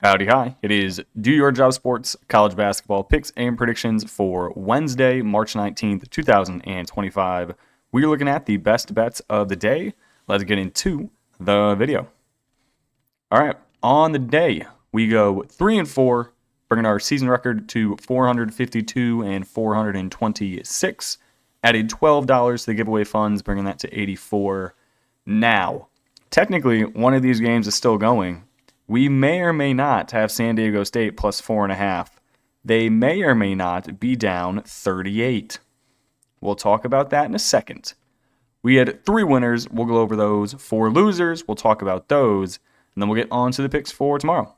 Howdy, hi. It is Do Your Job Sports College Basketball Picks and Predictions for Wednesday, March 19th, 2025. We're looking at the best bets of the day. Let's get into the video. All right, on the day, we go 3-4, bringing our season record to 452 and 426. Added $12 to the giveaway funds, bringing that to 84. Now, technically, one of these games is still going. We may or may not have San Diego State plus 4.5. They may or may not be down 38. We'll talk about that in a second. We had 3 winners. We'll go over those. 4 losers. We'll talk about those. And then we'll get on to the picks for tomorrow.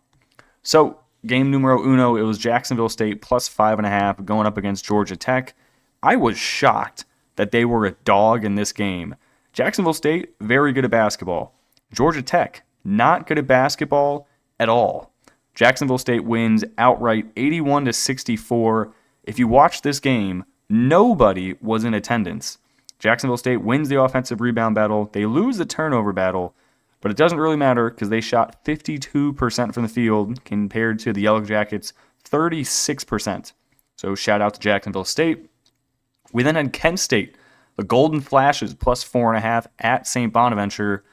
So, game numero uno, it was Jacksonville State plus 5.5 going up against Georgia Tech. I was shocked that they were a dog in this game. Jacksonville State, very good at basketball. Georgia Tech, not good at basketball at all. Jacksonville State wins outright 81-64. If you watch this game, nobody was in attendance. Jacksonville State wins the offensive rebound battle. They lose the turnover battle, but it doesn't really matter because they shot 52% from the field compared to the Yellow Jackets' 36%. So shout out to Jacksonville State. We then had Kent State, the Golden Flashes, plus 4.5 at St. Bonaventure.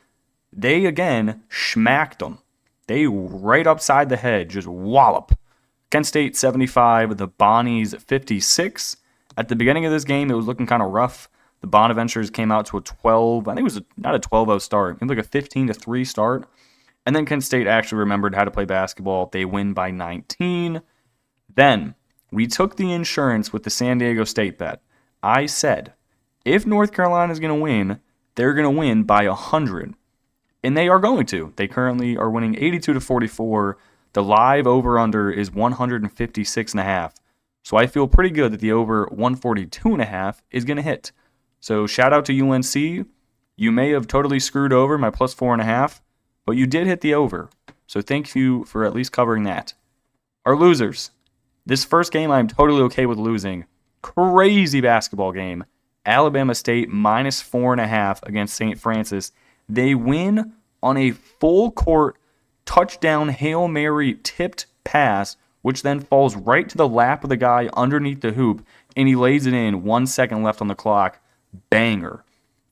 They, again, schmacked them. They right upside the head, just wallop. Kent State 75, the Bonnies 56. At the beginning of this game, it was looking kind of rough. The Bonaventures came out to a 12. I think it was not a 12-0 start. It was like a 15-3 start. And then Kent State actually remembered how to play basketball. They win by 19. Then we took the insurance with the San Diego State bet. I said, if North Carolina is going to win, they're going to win by 100. And they are going to. They currently are winning 82-44. The live over-under is 156.5. So I feel pretty good that the over 142.5 is going to hit. So shout out to UNC. You may have totally screwed over my plus 4.5, but you did hit the over. So thank you for at least covering that. Our losers. This first game I'm totally okay with losing. Crazy basketball game. Alabama State minus 4.5 against St. Francis. They win on a full-court touchdown Hail Mary tipped pass, which then falls right to the lap of the guy underneath the hoop, and he lays it in 1 second left on the clock. Banger.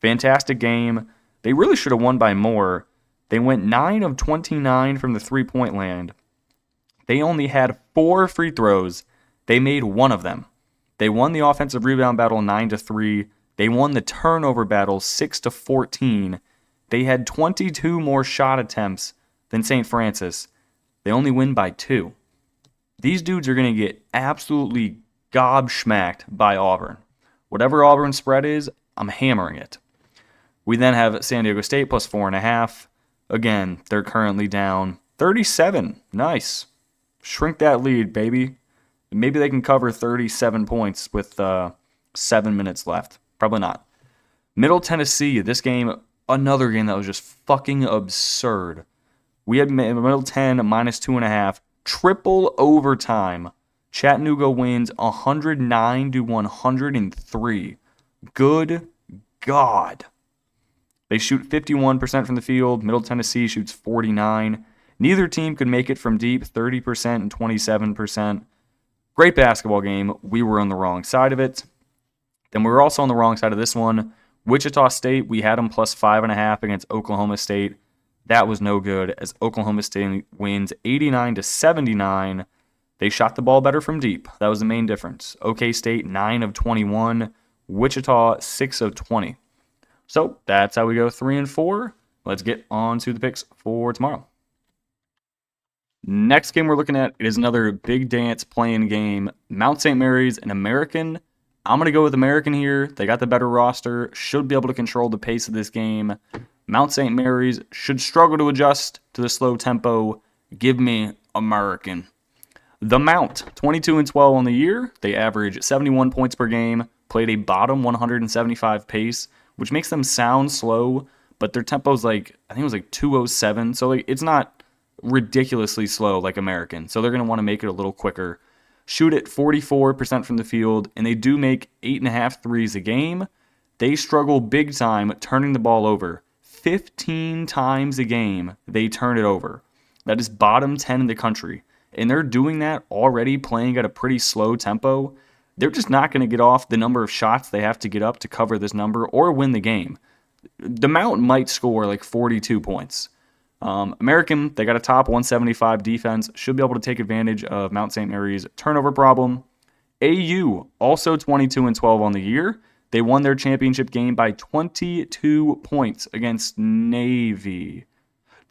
Fantastic game. They really should have won by more. They went 9 of 29 from the three-point land. They only had 4 free throws. They made 1 of them. They won the offensive rebound battle 9-3. They won the turnover battle 6-14. They had 22 more shot attempts than St. Francis. They only win by 2. These dudes are going to get absolutely gobsmacked by Auburn. Whatever Auburn's spread is, I'm hammering it. We then have San Diego State plus 4.5. Again, they're currently down 37. Nice. Shrink that lead, baby. Maybe they can cover 37 points with 7 minutes left. Probably not. Middle Tennessee, this game, another game that was just fucking absurd. We had Middle 10 minus 2.5. Triple overtime. Chattanooga wins 109-103. Good God. They shoot 51% from the field. Middle Tennessee shoots 49%. Neither team could make it from deep, 30% and 27%. Great basketball game. We were on the wrong side of it. Then we were also on the wrong side of this one. Wichita State, we had them plus 5.5 against Oklahoma State. That was no good as Oklahoma State wins 89-79. They shot the ball better from deep. That was the main difference. OK State 9 of 21. Wichita 6 of 20. So that's how we go 3-4. Let's get on to the picks for tomorrow. Next game we're looking at is another big dance playing game. Mount St. Mary's and American. I'm going to go with American here. They got the better roster. Should be able to control the pace of this game. Mount St. Mary's should struggle to adjust to the slow tempo. Give me American. The Mount, 22-12 on the year. They average 71 points per game, played a bottom 175 pace, which makes them sound slow, but their tempo's I think it was 207, so it's not ridiculously slow like American. So they're going to want to make it a little quicker. Shoot at 44% from the field, and they do make 8.5 threes a game. They struggle big time turning the ball over. 15 times a game, they turn it over. That is bottom 10 in the country. And they're doing that already, playing at a pretty slow tempo. They're just not going to get off the number of shots they have to get up to cover this number or win the game. The Mount might score like 42 points. American, they got a top 175 defense, should be able to take advantage of Mount St. Mary's turnover problem. AU, also 22-12 on the year. They won their championship game by 22 points against Navy.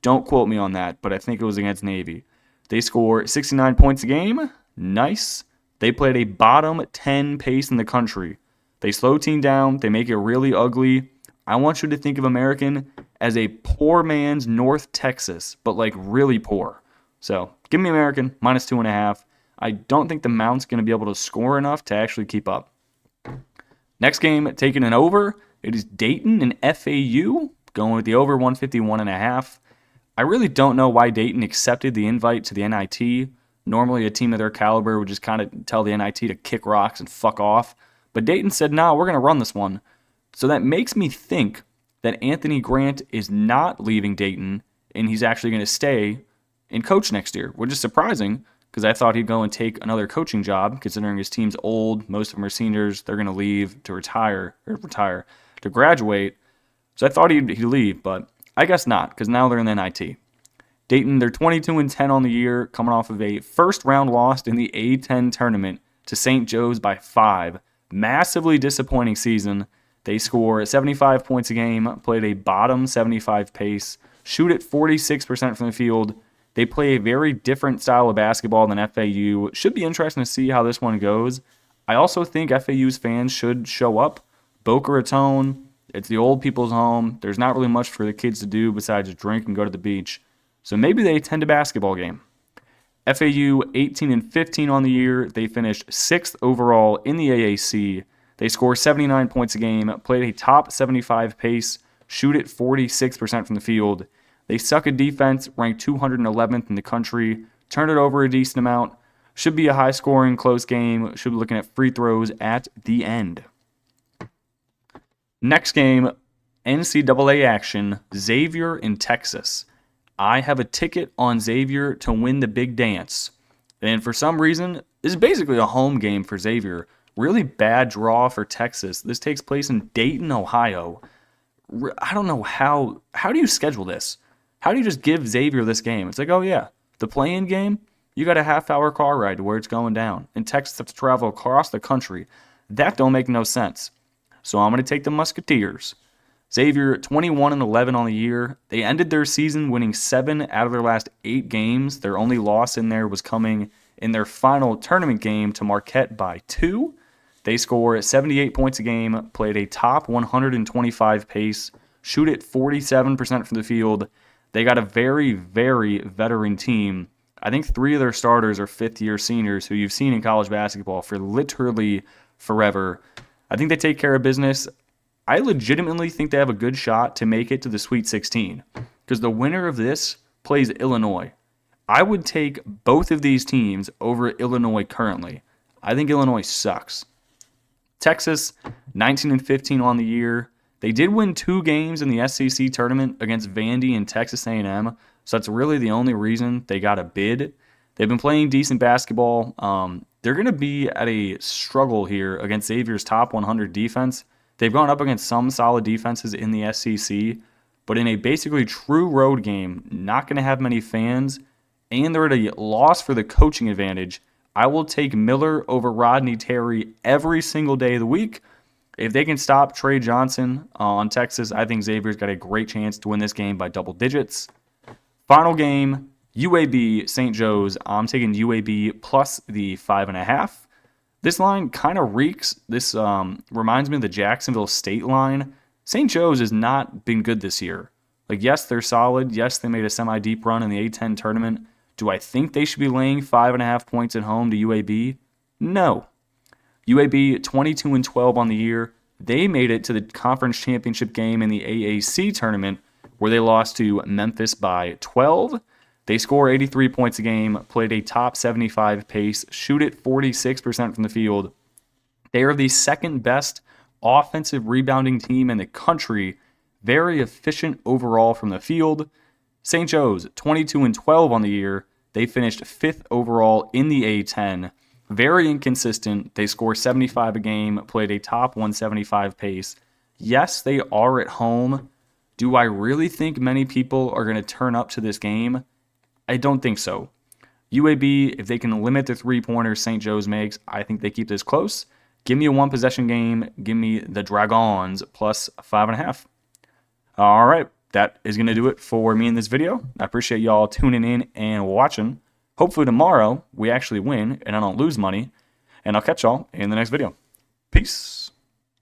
Don't quote me on that, but I think it was against Navy. They score 69 points a game. Nice. They played a bottom 10 pace in the country. They slow team down. They make it really ugly. I want you to think of American as a poor man's North Texas, but like really poor. So give me American, minus 2.5. I don't think the Mount's going to be able to score enough to actually keep up. Next game, taking an over. It is Dayton and FAU, going with the over 151.5. I really don't know why Dayton accepted the invite to the NIT. Normally, a team of their caliber would just kind of tell the NIT to kick rocks and fuck off. But Dayton said, nah, we're going to run this one. So that makes me think that Anthony Grant is not leaving Dayton, and he's actually going to stay and coach next year, which is surprising because I thought he'd go and take another coaching job, considering his team's old. Most of them are seniors. They're going to leave to to graduate. So I thought he'd leave, but I guess not, because now they're in the NIT. Dayton, they're 22-10 on the year, coming off of a first-round loss in the A10 tournament to St. Joe's by 5. Massively disappointing season. They score 75 points a game, played a bottom 75 pace, shoot at 46% from the field. They play a very different style of basketball than FAU. Should be interesting to see how this one goes. I also think FAU's fans should show up. Boca Raton, it's the old people's home. There's not really much for the kids to do besides drink and go to the beach. So maybe they attend a basketball game. FAU 18-15 on the year. They finished 6th overall in the AAC. They score 79 points a game, played a top 75 pace, shoot at 46% from the field. They suck at defense, ranked 211th in the country, turned it over a decent amount. Should be a high-scoring, close game. Should be looking at free throws at the end. Next game, NCAA action, Xavier in Texas. I have a ticket on Xavier to win the big dance. And for some reason, this is basically a home game for Xavier. Really bad draw for Texas. This takes place in Dayton, Ohio. I don't know how do you schedule this? How do you just give Xavier this game? It's like, oh yeah, the play-in game, you got a half-hour car ride to where it's going down. And Texas have to travel across the country. That don't make no sense. So I'm going to take the Musketeers. Xavier, 21-11 on the year. They ended their season winning 7 out of their last 8 games. Their only loss in there was coming in their final tournament game to Marquette by 2. They score 78 points a game, played a top 125 pace, shoot at 47% from the field. They got a very, very veteran team. I think 3 of their starters are fifth-year seniors who you've seen in college basketball for literally forever. I think they take care of business. I legitimately think they have a good shot to make it to the Sweet 16 because the winner of this plays Illinois. I would take both of these teams over Illinois currently. I think Illinois sucks. Texas, 19-15 on the year. They did win 2 games in the SEC tournament against Vandy and Texas A&M, so that's really the only reason they got a bid. They've been playing decent basketball. They're going to be at a struggle here against Xavier's top 100 defense. They've gone up against some solid defenses in the SEC, but in a basically true road game, not going to have many fans, and they're at a loss for the coaching advantage. I will take Miller over Rodney Terry every single day of the week. If they can stop Trey Johnson on Texas, I think Xavier's got a great chance to win this game by double digits. Final game, UAB St. Joe's. I'm taking UAB plus the 5.5. This line kind of reeks. This reminds me of the Jacksonville State line. St. Joe's has not been good this year. Like, yes, they're solid. Yes, they made a semi-deep run in the A10 tournament. Do I think they should be laying 5.5 points at home to UAB? No. UAB 22-12 on the year. They made it to the conference championship game in the AAC tournament where they lost to Memphis by 12. They score 83 points a game, played a top 75 pace, shoot at 46% from the field. They are the second best offensive rebounding team in the country. Very efficient overall from the field. St. Joe's, 22-12 on the year. They finished 5th overall in the A10. Very inconsistent. They score 75 a game, played a top 175 pace. Yes, they are at home. Do I really think many people are going to turn up to this game? I don't think so. UAB, if they can limit the three-pointers St. Joe's makes, I think they keep this close. Give me a one-possession game. Give me the Dragons plus 5.5. All right, that is going to do it for me in this video. I appreciate y'all tuning in and watching. Hopefully tomorrow we actually win and I don't lose money. And I'll catch y'all in the next video. Peace.